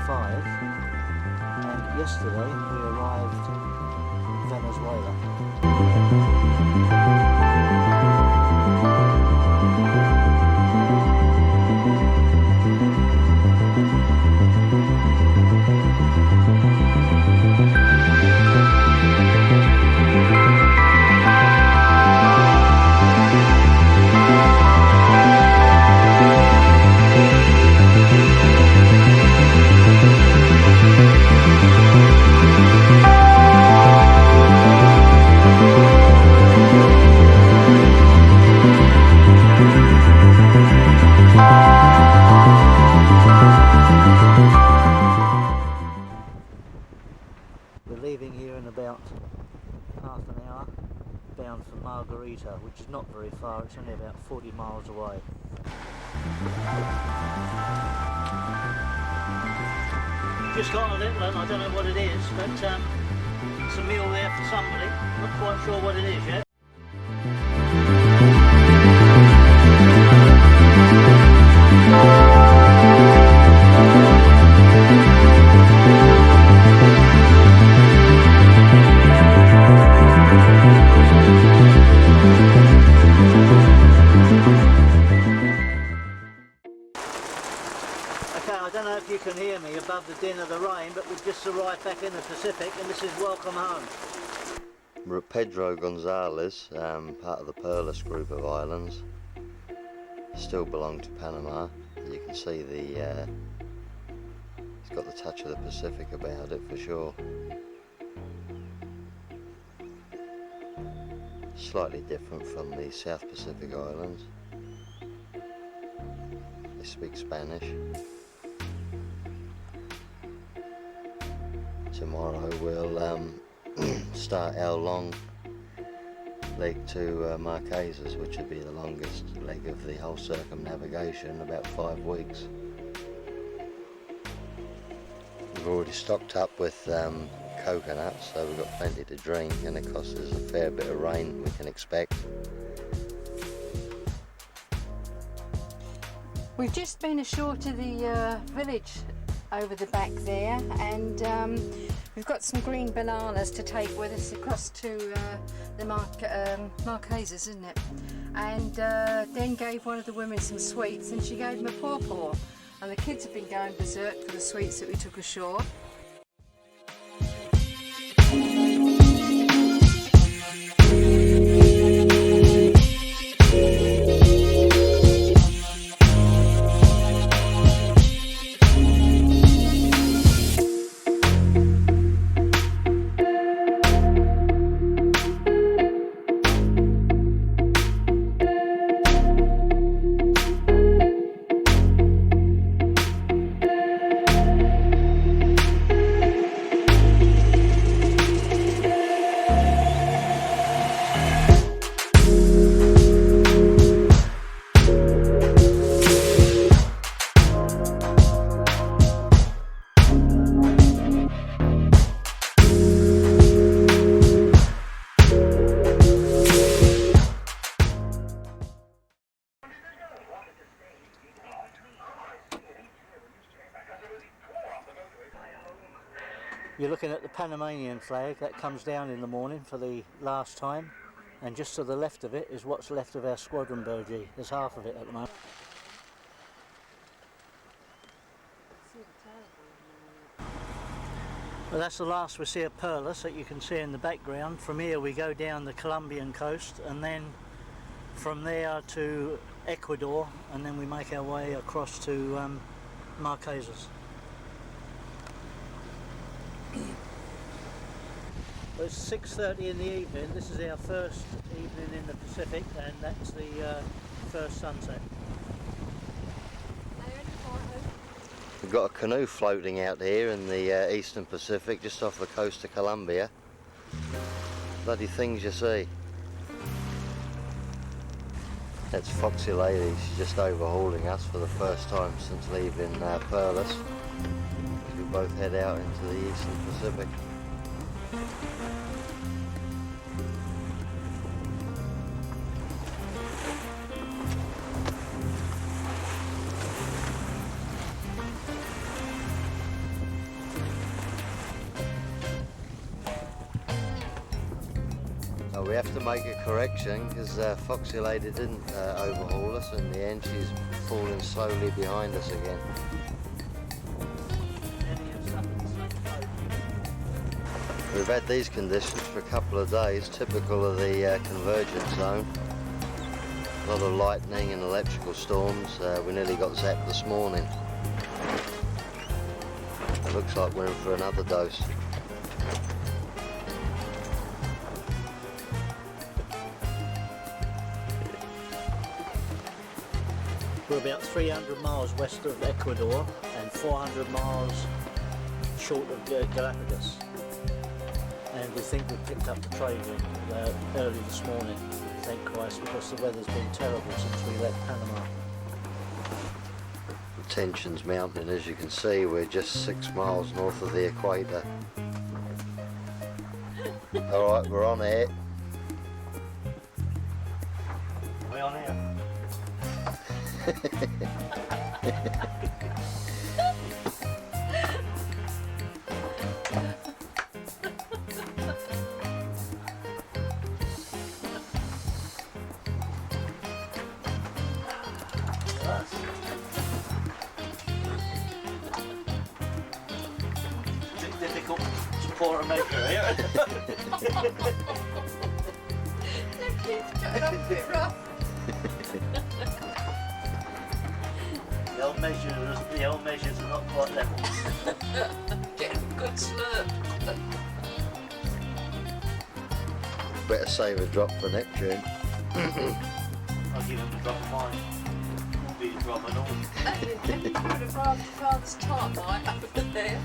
5, and yesterday we arrived in Venezuela. We're leaving here in about half an hour, bound for Margarita, which is not very far, it's only about 40 miles away. Just got a little one, I don't know what it is, but it's a meal there for somebody, not quite sure what it is yet. I don't know if you can hear me above the din of the rain, but we've just arrived back in the Pacific and this is welcome home. We're at Pedro Gonzalez, part of the Perlas group of islands. Still belong to Panama. You can see it's got the touch of the Pacific about it for sure. Slightly different from the South Pacific Islands. They speak Spanish. Tomorrow we'll start our long leg to Marquesas, which would be the longest leg of the whole circumnavigation, about 5 weeks. We've already stocked up with coconuts, so we've got plenty to drink, and of course there's a fair bit of rain we can expect. We've just been ashore to the village over the back there, and we've got some green bananas to take with us across to the Marquesas, isn't it? And then gave one of the women some sweets, and she gave them a pawpaw, and the kids have been going berserk for the sweets that we took ashore. You're looking at the Panamanian flag that comes down in the morning for the last time, and just to the left of it is what's left of our squadron burgee. There's half of it at the moment. Well, that's the last we see of Perlas that you can see in the background. From here we go down the Colombian coast, and then from there to Ecuador, and then we make our way across to Marquesas. Well, it's 6:30 in the evening. This is our first evening in the Pacific, and that's the first sunset. We've got a canoe floating out here in the eastern Pacific, just off the coast of Colombia. Bloody things you see. That's Foxy Lady. She's just overhauling us for the first time since leaving Perlas. We both head out into the eastern Pacific. Well, we have to make a correction because Foxy Lady didn't overhaul us, and the end she's falling slowly behind us again. We've had these conditions for a couple of days, typical of the convergence zone. A lot of lightning and electrical storms. We nearly got zapped this morning. It looks like we're in for another dose. We're about 300 miles west of Ecuador and 400 miles short of Galapagos. And we think we picked up the trade wind early this morning, thank Christ, because the weather's been terrible since we left Panama. The tension's mounting, as you can see. We're just 6 miles north of the equator. Alright, we're on air. We're on air. It's difficult to pour a measure here. It's going on a bit rough. The old measures are not quite level. Getting a good slurp. Better save a drop for Neptune. I'll give him a drop of mine. Be a drop and all. Would have rather father's tart night over there.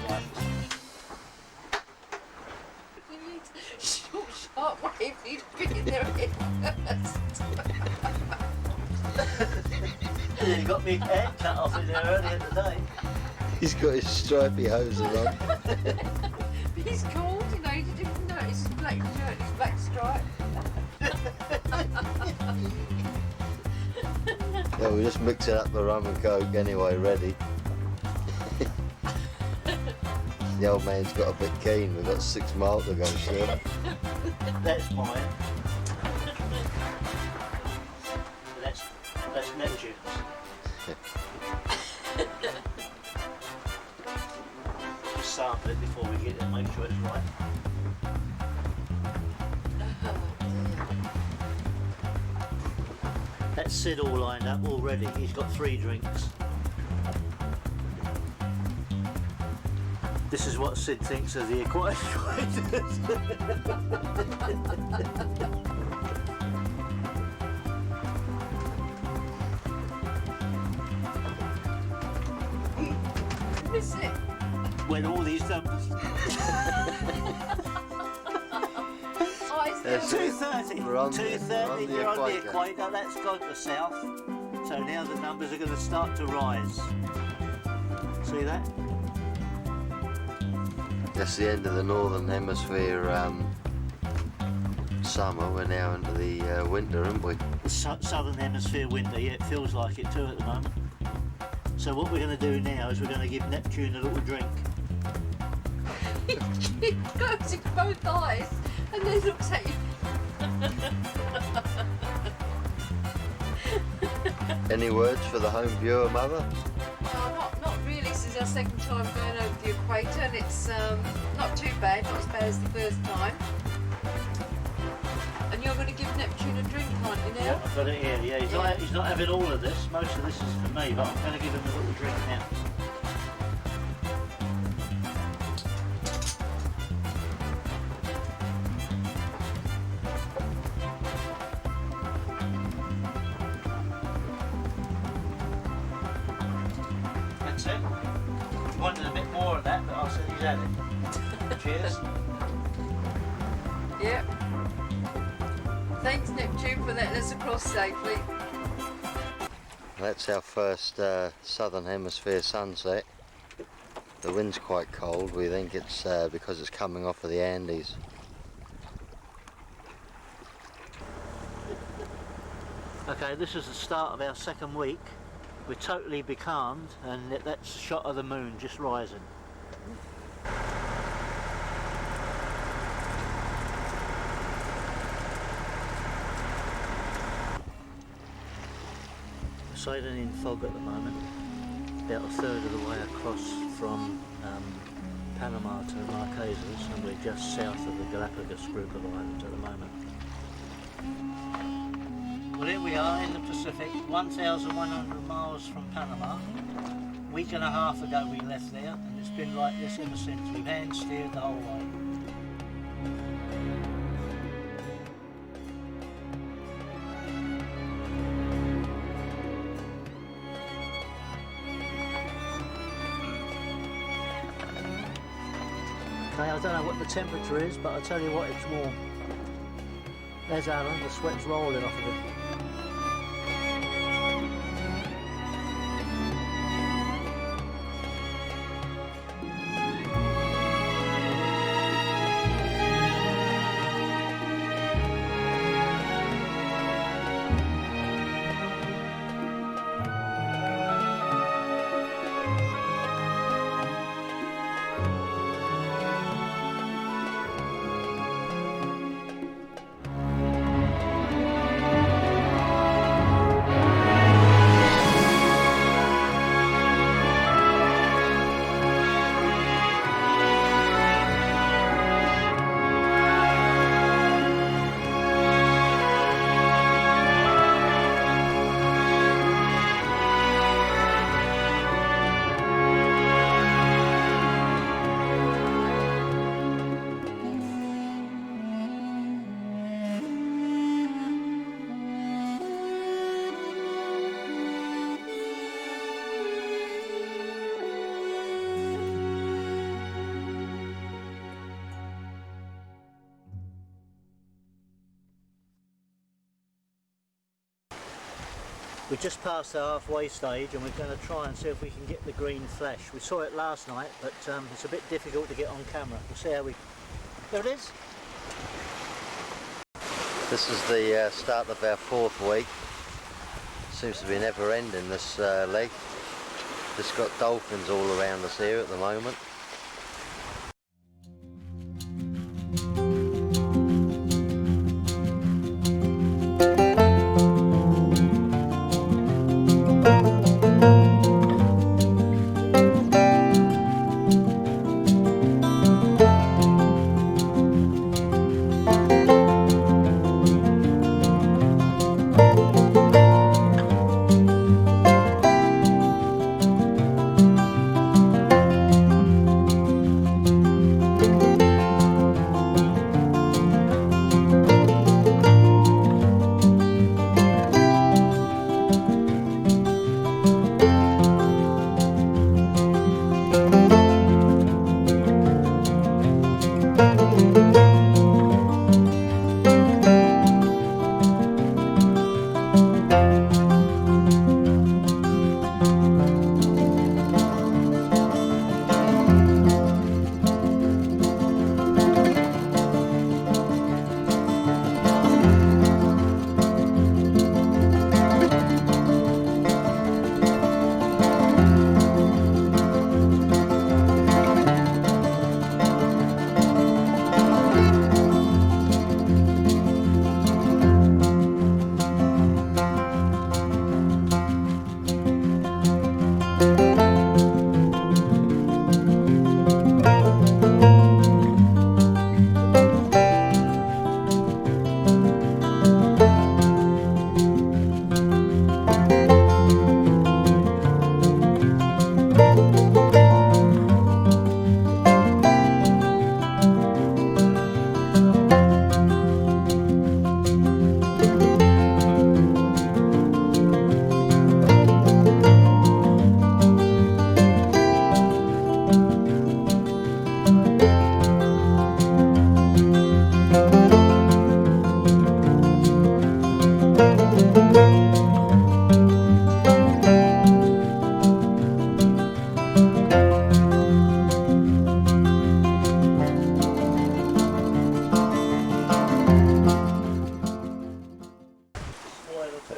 Right. You need short, sharp wave. You'd be in there first. You got me hair cut off in there earlier today. He's got his stripy hoses on. He's cold, you know. You didn't notice his black shirt, his black stripe. Yeah, we're just mixing up the rum and coke anyway, ready. The old man's got a bit keen. We've got 6 miles to go still. That's mine. That's Neptune's. Just sample it before we get it and make sure it's right. That's Sid all lined up already. He's got 3 drinks. This is what Sid thinks of the equators. Is it? When all these numbers. Oh, That's it. 2:30. We're on the- 2:30. we're You're on on the the equator. That's gone to south. So now the numbers are going to start to rise. See that? That's the end of the northern hemisphere summer. We're now into the winter, aren't we? The southern hemisphere winter. Yeah, it feels like it too at the moment. So what we're going to do now is we're going to give Neptune a little drink. He goes in both eyes and then looks at you. Any words for the home viewer, Mother? Well, not really. This is our second time going over the equator, and it's not too bad, not as bad as the first time. And you're going to give Neptune a drink, aren't you now? Yeah, I've got it here. Yeah, he's not having all of this. Most of this is for me, but I'm going to give him a little drink now. That's it. He wanted a bit more of that, but I said he's had it. Cheers. Yep. Thanks, Neptune, for letting us across safely. That's our first southern hemisphere sunset. The wind's quite cold. We think it's because it's coming off of the Andes. Okay, this is the start of our second week. We're totally becalmed, and that's a shot of the moon just rising. sailing in fog at the moment, about a third of the way across from Panama to Marquesas, and we're just south of the Galapagos group of islands at the moment. Well, here we are in the Pacific, 1,100 miles from Panama. A week and a half ago we left there, and it's been like this ever since. We've hand steered the whole way. Okay, I don't know what the temperature is, but I'll tell you what, it's warm. There's Alan, the sweat's rolling off of him. We just passed the halfway stage, and we're going to try and see if we can get the green flash. We saw it last night, but it's a bit difficult to get on camera. We'll see how we... There it is! This is the start of our 4th week. Seems to be never ending, this leg. Just got dolphins all around us here at the moment.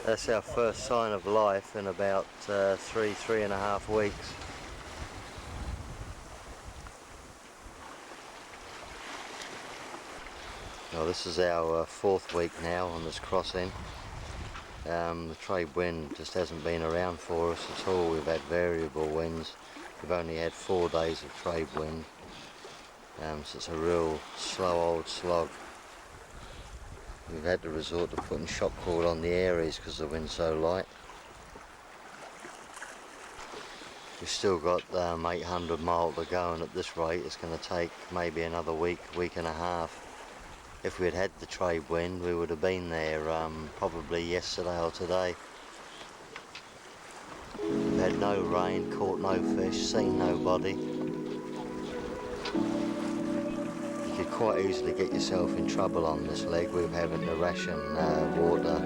That's our first sign of life in about 3.5 weeks. Well, this is our 4th week now on this crossing. The trade wind just hasn't been around for us at all. We've had variable winds. We've only had 4 days of trade wind, so it's a real slow old slog. We've had to resort to putting shock cord on the Aries because the wind's so light. We've still got 800 miles to go, and at this rate it's going to take maybe another week and a half. If we had had the trade wind, we would have been there probably yesterday or today. We've had no rain, caught no fish, seen nobody. You could quite easily get yourself in trouble on this leg. We're having to ration water.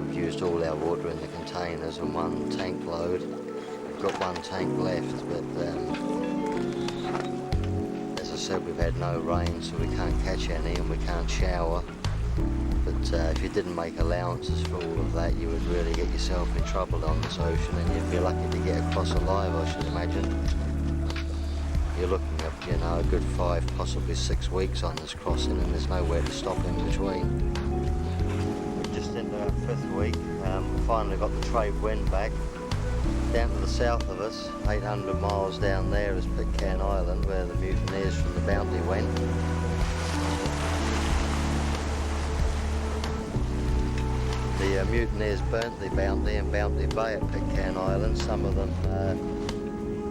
We've used all our water in the containers and 1 tank load. We've got 1 tank left, but as I said, we've had no rain, so we can't catch any and we can't shower. But if you didn't make allowances for all of that, you would really get yourself in trouble on this ocean, and you'd be lucky to get across alive, I should imagine. You're looking at, you know, a good 5, possibly 6 weeks on this crossing, and there's nowhere to stop in between. We're just into our 5th week. We finally got the trade wind back. Down to the south of us, 800 miles down there, is Pitcairn Island, where the mutineers from the Bounty went. The mutineers burnt the Bounty in Bounty Bay at Pitcairn Island. Some of them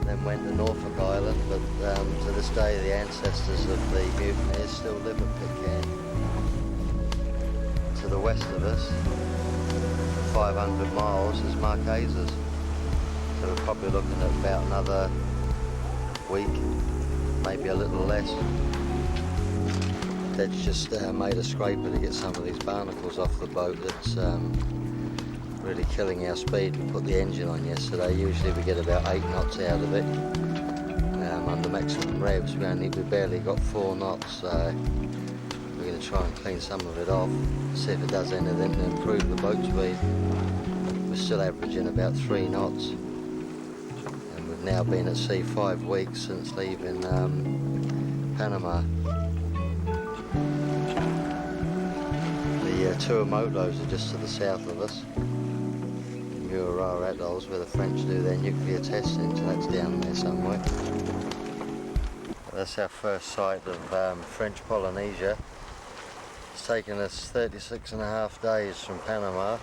then went to Norfolk Island, but to this day the ancestors of the mutineers still live at Pitcairn. To the west of us, 500 miles, is Marquesas. So we're probably looking at about another week, maybe a little less. Ted's just made a scraper to get some of these barnacles off the boat. That's really killing our speed. We put the engine on yesterday. Usually we get about 8 knots out of it. Under maximum revs, we barely got 4 knots. So we're going to try and clean some of it off, see if it does anything to improve the boat speed. We're still averaging about 3 knots. Now been at sea 5 weeks since leaving Panama. The Tuamotus are just to the south of us. Mururoa Atolls, where the French do their nuclear testing, so that's down there somewhere. That's our first sight of French Polynesia. It's taken us 36.5 days from Panama.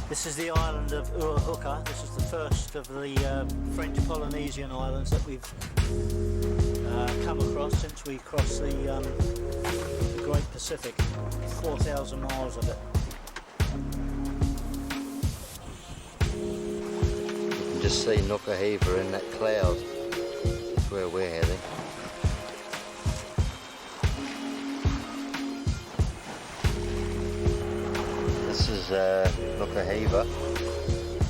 This is the island of Urahuka. This is the first of the French Polynesian islands that we've come across since we crossed the Great Pacific. 4,000 miles of it. You can just see Nukuhiva in that cloud. That's where we're heading. This is Nukuhiva.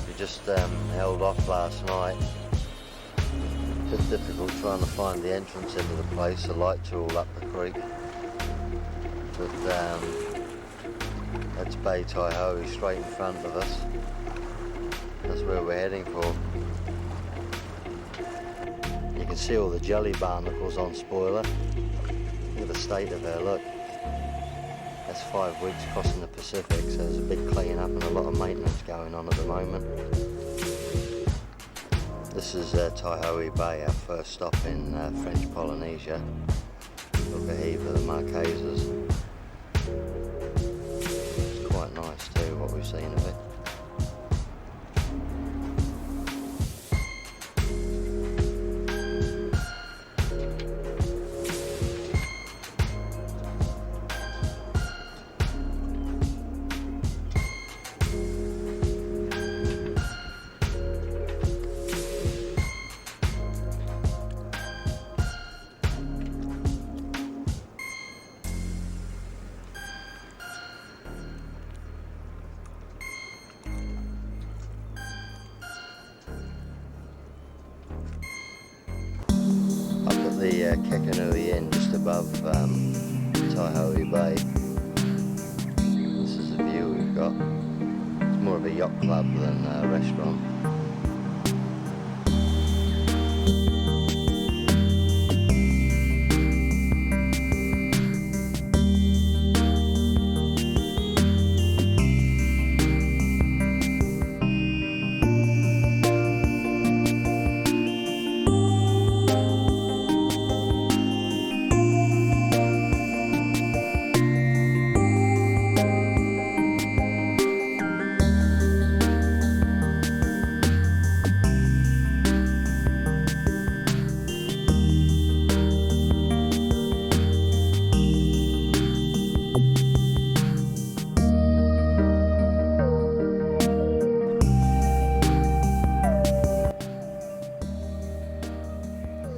We just held off last night. A bit difficult trying to find the entrance into the place. The lights are all up the creek. But that's Bay Taihoe straight in front of us. That's where we're heading for. You can see all the jelly barnacles on spoiler. Look at the state of her, look. That's 5 weeks crossing the Pacific, so there's a big clean up and a lot of maintenance going on at the moment. This is Taihoe Bay, our first stop in French Polynesia. Nukuhiva, the Marquesas. It's quite nice too, what we've seen of it. the Kakanui Inn just above Taihoe Bay. This is the view we've got. It's more of a yacht club than a restaurant.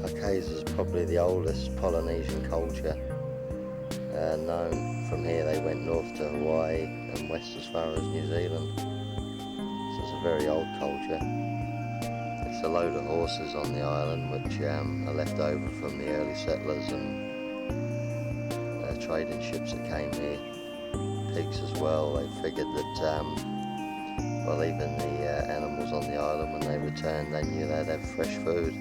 Marquesa is probably the oldest Polynesian culture known. From here they went north to Hawaii and west as far as New Zealand. So it's a very old culture. It's a load of horses on the island which are left over from the early settlers and trading ships that came here. Pigs as well. They figured that well, even the animals on the island, when they returned, they knew they'd have fresh food.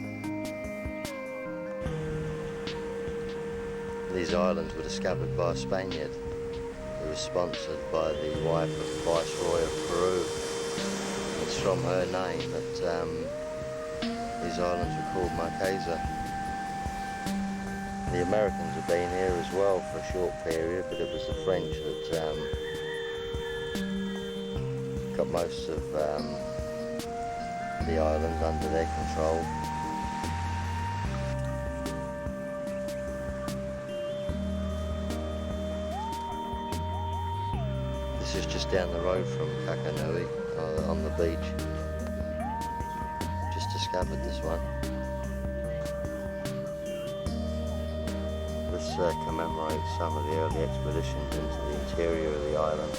These islands were discovered by a Spaniard who was sponsored by the wife of the Viceroy of Peru. It's from her name that these islands were called Marquesa. The Americans have been here as well for a short period, but it was the French that got most of the islands under their control. This is just down the road from Kakanui, on the beach. Just discovered this one. This commemorates some of the early expeditions into the interior of the island.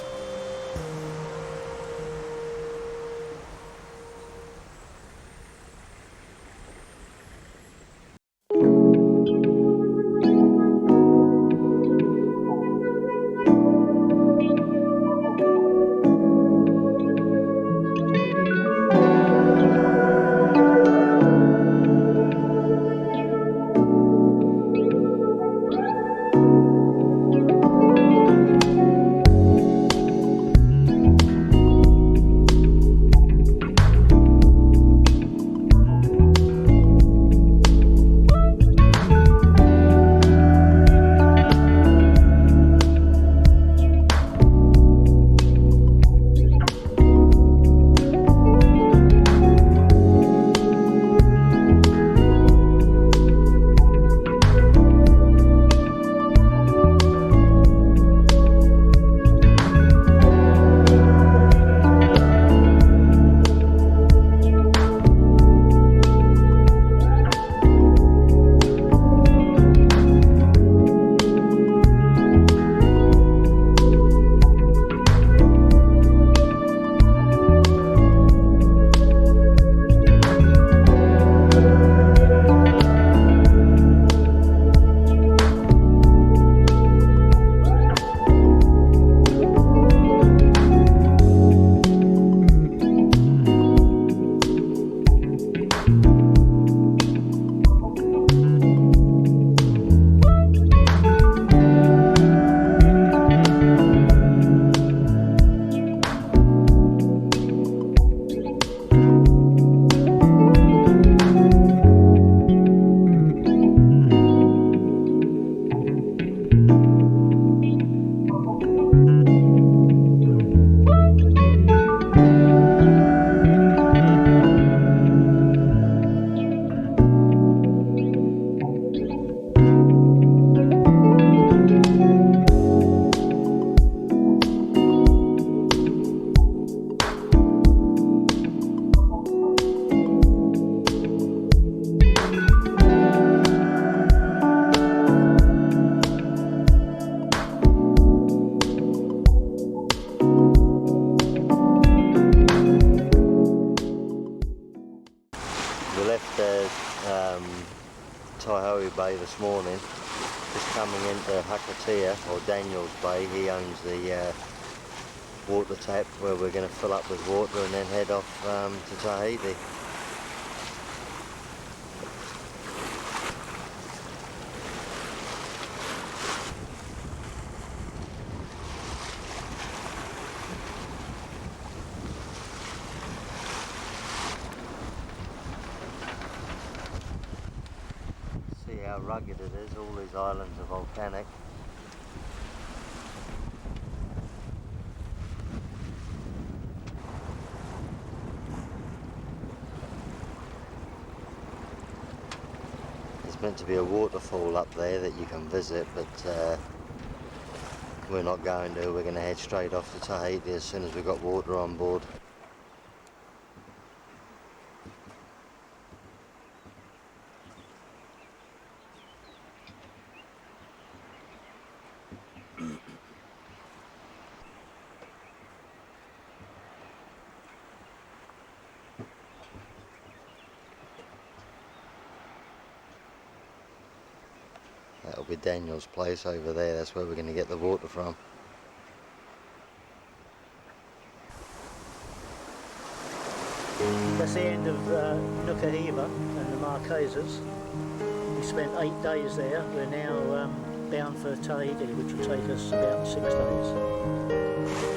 Taihoe Bay this morning, just coming into Hakatea, or Daniels Bay. He owns the water tap where we're going to fill up with water and then head off to Tahiti. See how rugged it is. All these islands are volcanic. There's meant to be a waterfall up there that you can visit, but we're not going to. We're going to head straight off to Tahiti as soon as we've got water on board. That'll be Daniel's place over there. That's where we're going to get the water from. That's the end of Nukuhiva and the Marquesas. We spent 8 days there. We're now bound for Tahiti, which will take us about 6 days.